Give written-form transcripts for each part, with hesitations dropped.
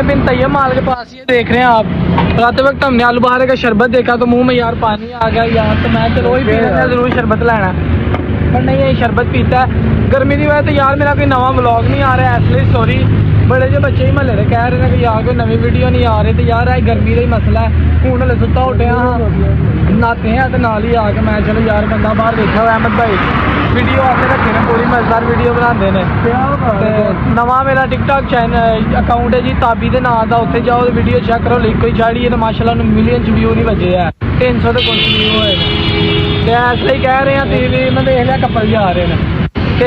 अपने बिन तैयब माल के पास ये देख रहे हैं आप। रात वक्त हमने आलू बहारे का शरबत देखा तो मुंह में यार पानी आ गया यार, तो मैं चलो ही पी लेना, जरूर शरबत लेना, पर नहीं ये शरबत पीता है गर्मी की वजह। तो यार मेरा कोई नवा व्लॉग नहीं आ रहा है, इसलिए सॉरी। बड़े जो बच्चे ही महल्ले कह रहे हैं कि यार कोई नवी वीडियो नहीं आ रही, तो यार है गर्मी का ही मसला है। हूँ हले सुता उठिया हाँ, नहाते हैं तो नाल ही आके मैं चलो यार बंदा बाहर देखा हुआ अहमद भाई वीडियो आके रखे ने, पूरी मजेदार वीडियो बनाते हैं। नवा मेरा टिकटॉक चैनल अकाउंट है जी ताबी के नाम का, उत्थे जाओ वीडियो चेक करो, लिंक ही चाड़ी है, माशाल्लाह मिलियन च व्यू नहीं बजे है, 300 तो कुछ व्यू होए। इसलिए कह रहे हैं टीवी में देख लिया कपल जा रहे हैं, तो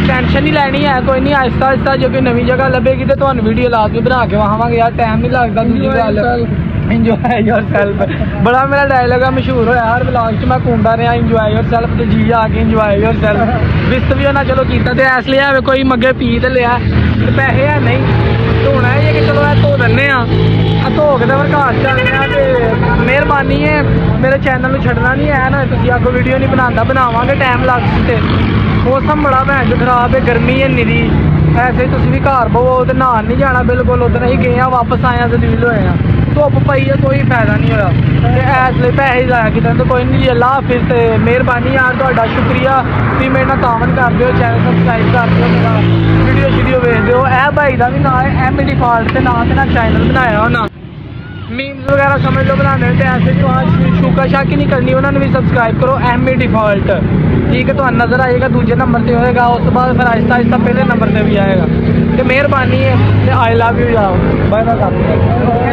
टेंशन नहीं लैनी है, कोई नहीं आहिस्ता आहिस्ता जो कोई नवी जगह लभेगी तो तुहानू वीडियो ला के बना के वहावांगे यार, टाइम नहीं लगता। दूसरी गल इंजॉय योर सेल्फ बड़ा मेरा डायलॉग है, मशहूर होया हर ब्लॉग च मैं घूमता रहा, इंजॉय योर सेल्फ, तो जी आके इंजॉय योर सेल्फ विस्त भी होना चलो किया, तो इसलिए है कोई मगे पी तो लिया तो पैसे है नहीं धोना है कि चलो धो दिने धो के तो फिर घर चलने। मेहरबानी है मेरे चैनल में छड़ना नहीं है ना, तुम आगो वीडियो नहीं बनाता, बनावांगे टाइम लग सकते। मौसम बड़ा भैन जो खराब है, गर्मी है निरी, ऐसे ही तुम भी घर बवो तो नहान नहीं जाना बिल्कुल, उधर ही गए हैं वापस आए हैं तब्दील होए हैं, धुप पई है कोई फायदा नहीं होया, इसलिए पैसे लाया कि तो कोई नहीं जी। अल्लाह हाफिज़, ते मेहरबानी यार तुहाडा शुक्रिया तुसीं मेरे नाल तावन कर दिओ, चैनल सबसक्राइब कर दिओ, मेरा वीडियो शीडियो वेख दिओ। ए भाई का भी नाम है एम डिफॉल्ट के नाम से ना चैनल बनाया होना, मीम्स वगैरह समझ लो बनाने, तो ऐसे तो आज शूका शाकी नहीं करनी, उन्होंने भी सबसक्राइब करो एम डिफॉल्ट, ठीक है। तो नज़र आएगा दूसरे नंबर पर होएगा, उस बाद फिर आहिस्ता आहिस्ता पहले नंबर पर भी आएगा। तो मेहरबानी है, आई लव यू, जाओ बाय बाय।